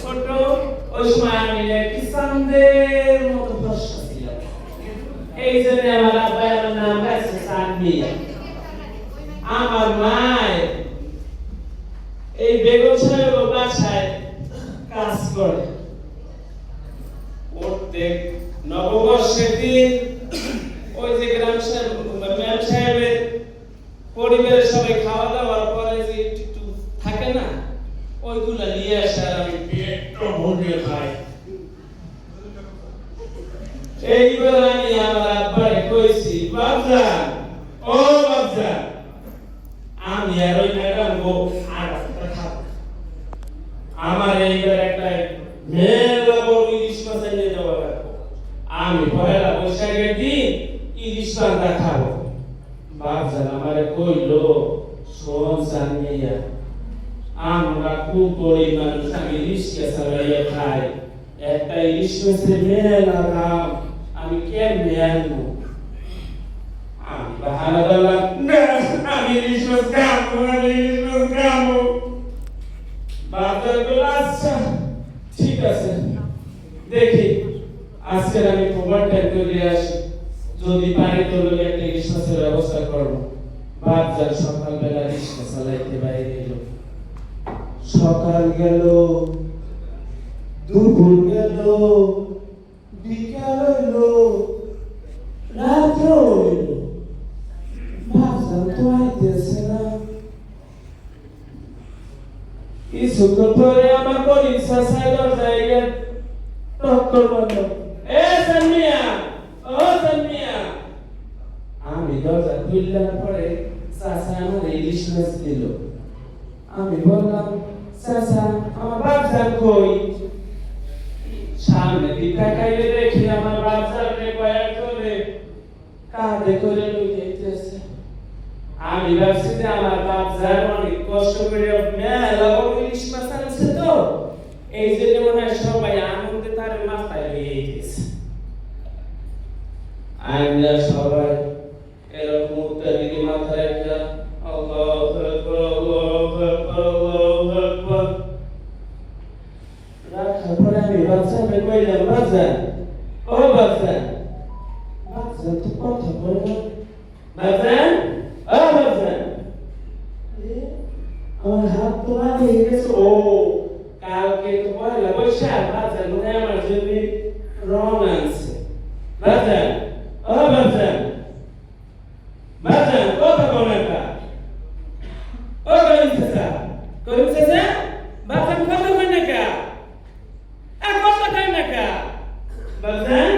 ছোট ওই সময় আমি একটি চাঁদের মতো ফর্সা ছিলাম। এই জন্য আমার আব্বাই আমার নাম রাখছে চাঁদ মিয়া। আমার মায়ের এই বেগম সাহেবের বাসায় কাজ করে। প্রত্যেক নববর্ষের দিন ওই যে গ্রাম সাহেব ম্যাম সাহেবের পরিবারের সবাই খাওয়া দাওয়ার পরে যে একটু থাকে না, ওইগুলা নিয়ে আসে আর আমি পেটটা ভরিয়ে খাই। এইবার আমি আমার আব্বারে কইছি, বাপজান, ও বাপজান, আমি আর ওই ম্যাডাম গো আর খাবো। আমার এইবার একটা মেলা বড় ইলিশ মাছ এনে দেওয়া লাগবে। আমি পয়লা বৈশাখের দিন ইলিশ মাছটা খাবো। বাপজান আমারে কইলো, শোন সামিয়া, আমরা খুব গরিব মানুষ, আমি রিস্কে চালাইয়া খাই। একটা ইলিশ মাছের মেলা দাম, আমি কেমনে আনবো? আমি বাহানা দিলাম, না আমি ইলিশ মাছ খাবো, আমি ইলিশ মাছ খাবো। বাপজান বলল, আচ্ছা ঠিক আছে, দেখি আজকে আমি প্রমাণ টাইম করে আসি, যদি পারি তো লোক একটা ইলিশ মাছের ব্যবস্থা করবো। বাপজান সকালবেলা রিক্সা চালাইতে বাইরে এলো। সকাল গেল, দুপুর গেল, বিকাল হইল, রাত হইল, বাপজান তো আইতেছে না। কিছুক্ষণ পরে আমার গরিব চাচাই দরজায় গিয়ে টক্কর মারল, এ সামিয়া, ও সামিয়া। আমি দরজা খুললাম পরে চাচা আমার ইলিশ মাছ দিল। আমি বললাম, চাচা আমার বাপজান কই? সামনে দিকে খাইলে দেখি আমার বাপজানকে কয়েকজনে কাঁধে করে লইয়ে যাইতেছে। আমি ভাবছি যে আমার বাপজান অনেক কষ্ট করে মেলা বড় ইলিশ মাছ আনছে, তো এই জন্য মনে হয় সবাই আনন্দে তার মাথায় লিয়ে গেছে। আমরা সবাই এরকম উত্তর দিকে মাথা রেখে আল্লাহু আকবার, আল্লাহু আকবার, আল্লাহু আকবার রাখার পরে আমি বাপজানকে কইলাম, বাপজান, ও বাপজান। বাপজান তো কথা বলে না। বাপজান, ও বাপজান। আমার হাত তো লাগিয়ে গেছে। ও কালকে তো পয়লা বৈশাখ, বাপজান মনে হয় আমার জন্য রং আনছে। বাপজান, ও বাপজান, বাপজান কথা বলে না। ও করিম চাচা, করিম চাচা, বাপজান কথা কই না কা? কথা কই না কা? বাপজান